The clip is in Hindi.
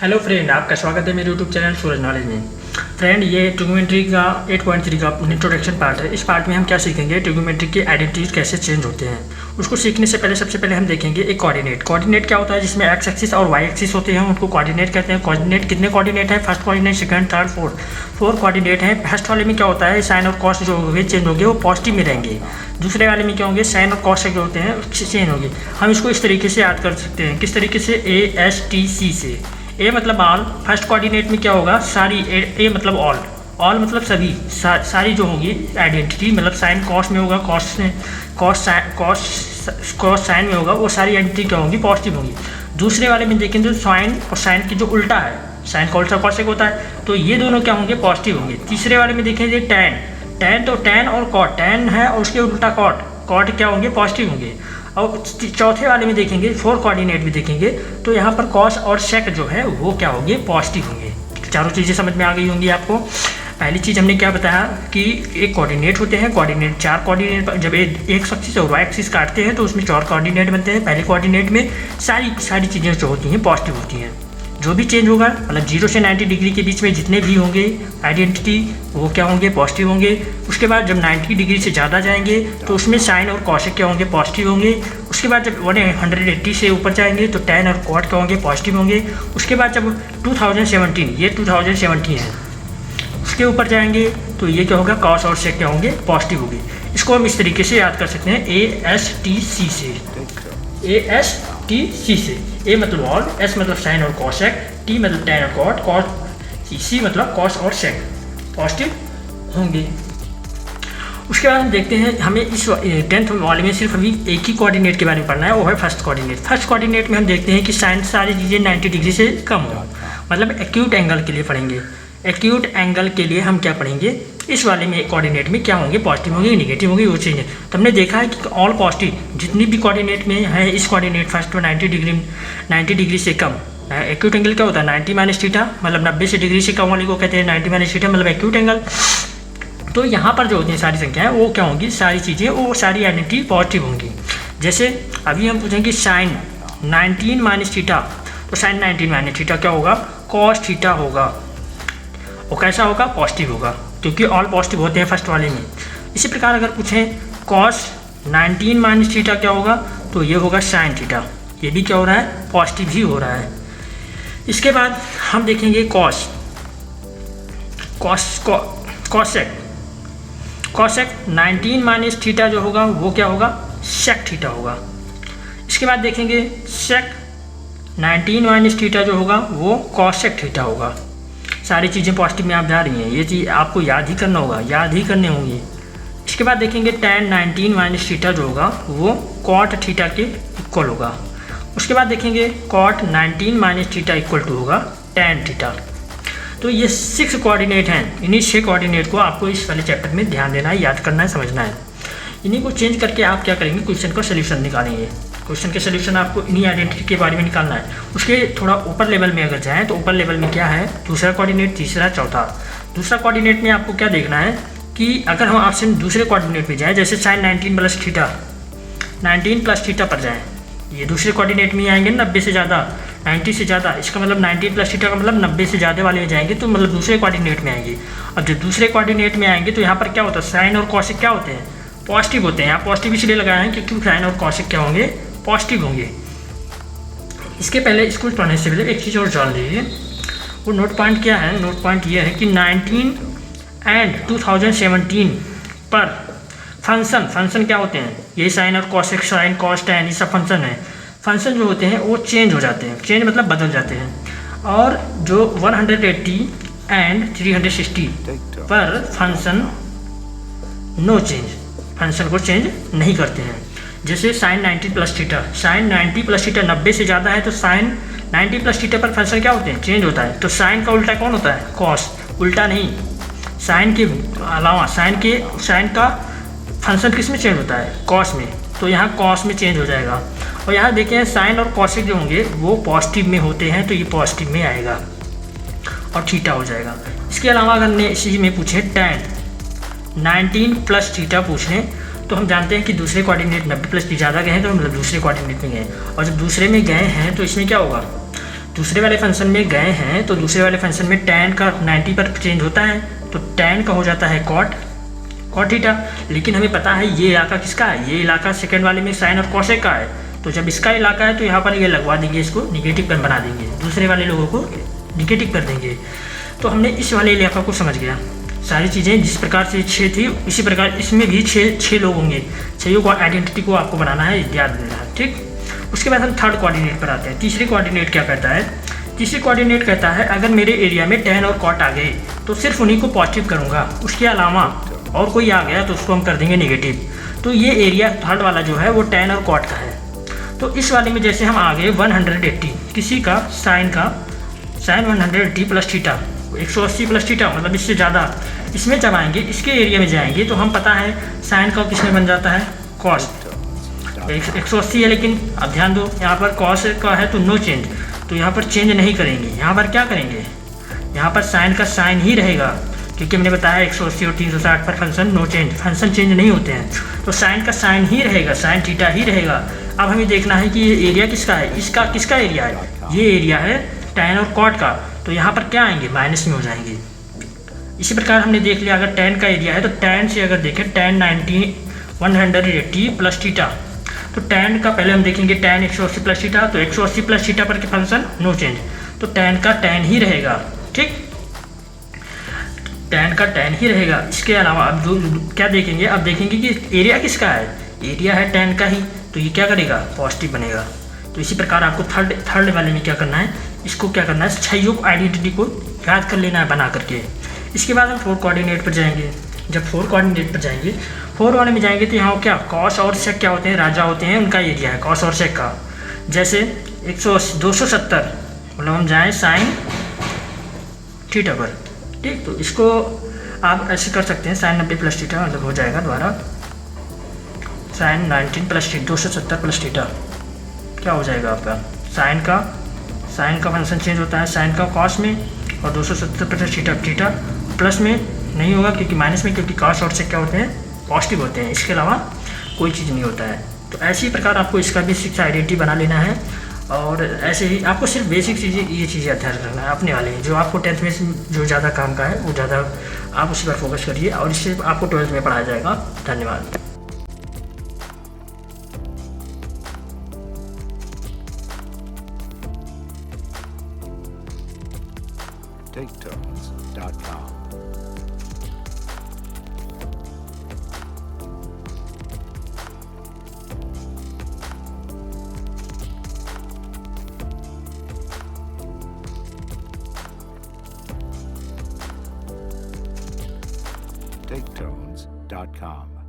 हेलो फ्रेंड, आपका स्वागत है मेरे यूट्यूब चैनल सूरज नॉलेज में। फ्रेंड, ये ट्रिग्नोमेट्री का 8.3 का इंट्रोडक्शन पार्ट है। इस पार्ट में हम क्या सीखेंगे, ट्रिग्नोमेट्री के आइडेंटिटीज कैसे चेंज होते हैं। उसको सीखने से पहले सबसे पहले हम देखेंगे एक कोऑर्डिनेट। कोऑर्डिनेट क्या होता है, जिसमें एक्स एक्सिस और वाई एक्सिस होते हैं, उनको कोऑर्डिनेट कहते हैं। कोऑर्डिनेट कितने कोऑर्डिनेट है, first coordinate, second, third, fourth, 4 coordinate हैं। फर्स्ट वाले में क्या होता है, साइन और कॉस जो होंगे चेंज होंगे, वो पॉजिटिव में रहेंगे। दूसरे वाले में क्या होंगे, साइन और कॉस जो होते हैं चेंज होंगे। हम इसको इस तरीके से याद कर सकते हैं। किस तरीके से, ASTC से। ए मतलब ऑल, फर्स्ट कोऑर्डिनेट में क्या होगा, सारी, ए मतलब ऑल, ऑल मतलब सभी, सारी जो होंगी आइडेंटिटी, मतलब साइन कॉस में होगा, कॉस साइन में होगा, वो सारी आइडेंटिटी क्या होंगी, पॉजिटिव होंगी। दूसरे वाले में देखेंगे तो साइन और साइन की जो उल्टा है, साइन का उल्टा कॉसेक होता है, तो ये दोनों क्या होंगे, पॉजिटिव होंगे। तीसरे वाले में देखेंगे टैन, तो टैन और कॉट, टैन है और उसके उल्टा कॉट क्या होंगे, पॉजिटिव होंगे। और चौथे वाले में देखेंगे, 4 कोऑर्डिनेट भी देखेंगे, तो यहाँ पर कॉस और सेक जो है वो क्या होंगे, पॉजिटिव होंगे। चारों चीज़ें समझ में आ गई होंगी आपको। पहली चीज़ हमने क्या बताया कि एक कोऑर्डिनेट होते हैं, कोऑर्डिनेट 4 कोऑर्डिनेट, जब एक एक्सिस और वाई एक्सिस काटते हैं तो उसमें 4 कोऑर्डिनेट बनते हैं। पहले कोऑर्डिनेट में सारी चीज़ें जो होती हैं पॉजिटिव होती हैं। जो भी चेंज होगा, मतलब 0 से 90 डिग्री के बीच में जितने भी होंगे आइडेंटिटी, वो क्या होंगे, पॉजिटिव होंगे। उसके बाद जब 90 डिग्री से ज़्यादा जाएंगे तो उसमें साइन और कॉसेक क्या होंगे, पॉजिटिव होंगे। उसके बाद जब 180 से ऊपर जाएंगे तो टैन और कॉट क्या होंगे, पॉजिटिव होंगे। उसके बाद जब 2017, ये 2017 है, उसके ऊपर जाएंगे तो ये क्या होगा, कॉस और सेक क्या होंगे, पॉजिटिव होंगे। इसको हम इस तरीके से याद कर सकते हैं, ASTC से। ASTC से, ए मतलब ऑल, एस मतलब साइन और कॉसेक, टी मतलब टैन और कॉट, सी मतलब कॉस और सेक, पॉजिटिव होंगे। उसके बाद हम देखते हैं, हमें इस 10th वाले में सिर्फ अभी एक ही कोऑर्डिनेट के बारे में पढ़ना है, वो है फर्स्ट कोऑर्डिनेट। फर्स्ट कोऑर्डिनेट में हम देखते हैं कि साइन सारी चीज़ें 90 डिग्री से कम हो, मतलब एक्यूट एंगल के लिए पढ़ेंगे। एक्यूट एंगल के लिए हम क्या पढ़ेंगे, इस वाले में कोऑर्डिनेट में क्या होंगे, पॉजिटिव होंगे, निगेटिव होंगे, वो चीज़ें। तो हमने देखा है कि ऑल पॉजिटिव जितनी भी कोऑर्डिनेट में है, इस कोऑर्डिनेट फर्स्ट में 90 डिग्री से कम। एक्यूट एंगल क्या होता है, 90 माइनस थीटा, मतलब 90 से डिग्री से कम वाले को कहते हैं 90 माइनस थीटा, मतलब एक्यूट एंगल। तो यहाँ पर जो होती हैं सारी संख्याएं, वो क्या होंगी, सारी चीज़ें, वो सारी आइडेंटिटी पॉजिटिव होंगी। जैसे अभी हम पूछेंगे साइन 19 माइनस थीटा, तो साइन 19 माइनस थीटा क्या होगा, कॉस थीटा होगा। वो कैसा होगा, पॉजिटिव होगा, क्योंकि ऑल पॉजिटिव होते हैं फर्स्ट वाले में। इसी प्रकार अगर पूछें कॉस 19 माइनस थीटा क्या होगा, तो ये होगा साइन थीटा, ये भी क्या हो रहा है, पॉजिटिव ही हो रहा है। इसके बाद हम देखेंगे कॉसेक 19 माइनस थीटा जो होगा वो क्या होगा, सेक थीटा होगा। इसके बाद देखेंगे सेक 19 माइनस थीटा जो होगा वो कॉसेक थीटा होगा। सारी चीज़ें पॉजिटिव में आप जा रही हैं, ये चीज़ आपको याद ही करना होगा, याद ही करने होंगी। इसके बाद देखेंगे टैन 19 माइनस थीटा जो होगा वो कॉट थीटा के इक्वल होगा। उसके बाद देखेंगे cot 19 minus theta equal to होगा टैन थीटा। तो ये 6 कोऑर्डिनेट हैं। इन्हीं 6 कोऑर्डिनेट को आपको इस वाले चैप्टर में ध्यान देना है, याद करना है, समझना है। इन्हीं को चेंज करके आप क्या करेंगे, क्वेश्चन का सोल्यूशन निकालेंगे। क्वेश्चन के सोल्यूशन आपको इन्हीं आइडेंटिटी के बारे में निकालना है। उसके थोड़ा ऊपर लेवल में अगर जाएँ तो ऊपर लेवल में क्या है, दूसरा कोऑर्डिनेट, तीसरा, चौथा। दूसरा कोऑर्डिनेट में आपको क्या देखना है कि अगर हम ऑप्शन दूसरे कोऑर्डिनेट पे जाएँ, जैसे sine 19 plus theta, 19 plus theta पर जाएँ, ये दूसरे कोऑर्डिनेट में आएंगे 90 से ज़्यादा, 90 से ज़्यादा, इसका मतलब 19 प्लस थीटा का मतलब 90 से ज़्यादा वाले में जाएंगे, तो मतलब दूसरे कोऑर्डिनेट में आएंगे। अब जब दूसरे कोऑर्डिनेट में आएंगे तो यहाँ पर क्या होता है, साइन और कॉसेक क्या होते हैं, पॉजिटिव होते हैं। यहाँ पॉजिटिव इसलिए लगाए हैं क्योंकि साइन और कॉसेक क्या होंगे, पॉजिटिव होंगे। इसके पहले इसको पढ़ने से पहले एक चीज़ और जान लीजिए, वो नोट पॉइंट क्या है। नोट पॉइंट ये है कि 19 एंड 2017 पर फंक्शन क्या होते हैं, ये साइन और कॉसेक, साइन, कॉस, टैन, ये सब फंक्शन है। फंक्शन जो होते हैं वो चेंज हो जाते हैं, चेंज मतलब बदल जाते हैं। और जो 180 एंड 360 पर फंक्शन नो चेंज, फंक्शन को चेंज नहीं करते हैं। जैसे sine 90 plus theta, sine 90 plus theta 90 से ज़्यादा है, तो साइन 90 प्लस थीटा पर फंक्शन क्या होते हैं, चेंज होता है। तो साइन का उल्टा कौन होता है, कॉस, उल्टा नहीं, साइन के अलावा साइन का फंक्शन किस में चेंज होता है, कॉस में, तो यहाँ कॉस में चेंज हो जाएगा। और यहाँ देखें साइन और कॉसेक जो होंगे वो पॉजिटिव में होते हैं, तो ये पॉजिटिव में आएगा और थीटा हो जाएगा। इसके अलावा अगर ने इसी में पूछे टैन 19 प्लस थीटा पूछ लें, तो हम जानते हैं कि दूसरे कोऑर्डिनेट 90 प्लस ज़्यादा गए हैं, तो हम दूसरे कोऑर्डिनेट में गए। और जब दूसरे में गए हैं तो इसमें क्या होगा, दूसरे वाले फंक्शन में गए हैं तो दूसरे वाले फंक्शन में tan का 90 पर चेंज होता है, तो tan का हो जाता है cot थीटा। लेकिन हमें पता है ये इलाका किसका है, ये इलाका सेकंड वाले में साइन और कॉसेक का है। तो जब इसका इलाका है तो यहाँ पर ये लगवा देंगे, इसको निगेटिव कर बना देंगे, दूसरे वाले लोगों को निगेटिव कर देंगे। तो हमने इस वाले इलाका को समझ गया। सारी चीज़ें जिस प्रकार से 6 थी इसी प्रकार इसमें भी 6 लोग होंगे। 6 को आइडेंटिटी को आपको बनाना है, याद देना है, ठीक। उसके बाद हम थर्ड कोऑर्डिनेट पर आते हैं। तीसरी कोऑर्डिनेट क्या कहता है, तीसरी कोऑर्डिनेट कहता है अगर मेरे एरिया में tan और cot आ गए तो सिर्फ उन्हीं को पॉजिटिव करूँगा, उसके अलावा और कोई आ गया तो उसको हम कर देंगे नेगेटिव। तो ये एरिया थर्ड वाला जो है वो tan और cot का है। तो इस वाले में जैसे हम आ गए 180, किसी का sine 180 plus theta, 180 plus theta मतलब इससे ज़्यादा, इसमें जब आएंगे इसके एरिया में जाएंगे तो हम पता है साइन का किस में बन जाता है, कॉस। 180 है, लेकिन अब ध्यान दो यहाँ पर कॉस का है तो नो चेंज, तो यहाँ पर चेंज नहीं करेंगे। यहाँ पर क्या करेंगे, यहाँ पर साइन का साइन ही रहेगा, क्योंकि मैंने बताया 180 और 360 पर function no change, function change नहीं होते हैं। तो साइन का साइन ही रहेगा, साइन थीटा ही रहेगा। अब हमें देखना है कि ये एरिया किसका है, इसका किसका एरिया है, ये एरिया है tan और cot का। तो यहाँ पर क्या आएंगे, माइनस में हो जाएंगे। इसी प्रकार हमने देख लिया अगर tan का एरिया है तो tan से अगर देखें tan 180 प्लस थीटा, तो tan का पहले हम देखेंगे tan 180 प्लस थीटा, तो 180 प्लस थीटा पर फंक्शन नो चेंज, तो tan का tan ही रहेगा, ठीक, tan का tan ही रहेगा। इसके अलावा अब जो क्या देखेंगे, अब देखेंगे कि एरिया किसका है, एरिया है tan का ही, तो ये क्या करेगा, पॉजिटिव बनेगा। तो इसी प्रकार आपको थर्ड वाले में क्या करना है, इसको क्या करना है, 6 आइडेंटिटी को याद कर लेना है बना करके। इसके बाद हम 4 कोऑर्डिनेट पर जाएंगे। जब 4 कोऑर्डिनेट पर जाएंगे, 4 वाले में जाएंगे तो यहाँ क्या कॉस और सेक क्या होते हैं, राजा होते हैं, उनका एरिया है कॉस और सेक का। जैसे 270 मतलब हम जाएँ साइन थीटा पर, ठीक। तो इसको आप ऐसे कर सकते हैं, साइन 90 प्लस थीटा मतलब हो जाएगा द्वारा साइन 19 प्लस 270 प्लस थीटा, क्या हो जाएगा आपका, साइन का फंक्शन चेंज होता है साइन का कॉस में, और 270 प्लस थीटा प्लस में नहीं होगा क्योंकि माइनस में, क्योंकि कॉस और से क्या होते हैं, पॉजिटिव होते हैं, इसके अलावा कोई चीज़ नहीं होता है। तो ऐसी प्रकार आपको इसका भी 6 आइडेंटिटी बना लेना है। और ऐसे ही आपको सिर्फ बेसिक चीज़ें, ये चीज़ें अध्ययन करना है अपने वाले, जो आपको 10th में जो ज़्यादा काम का है वो ज़्यादा आप उसी पर फोकस करिए, और इससे आपको 12th में पढ़ाया जाएगा। धन्यवाद। TakeTones.com TakeTones.com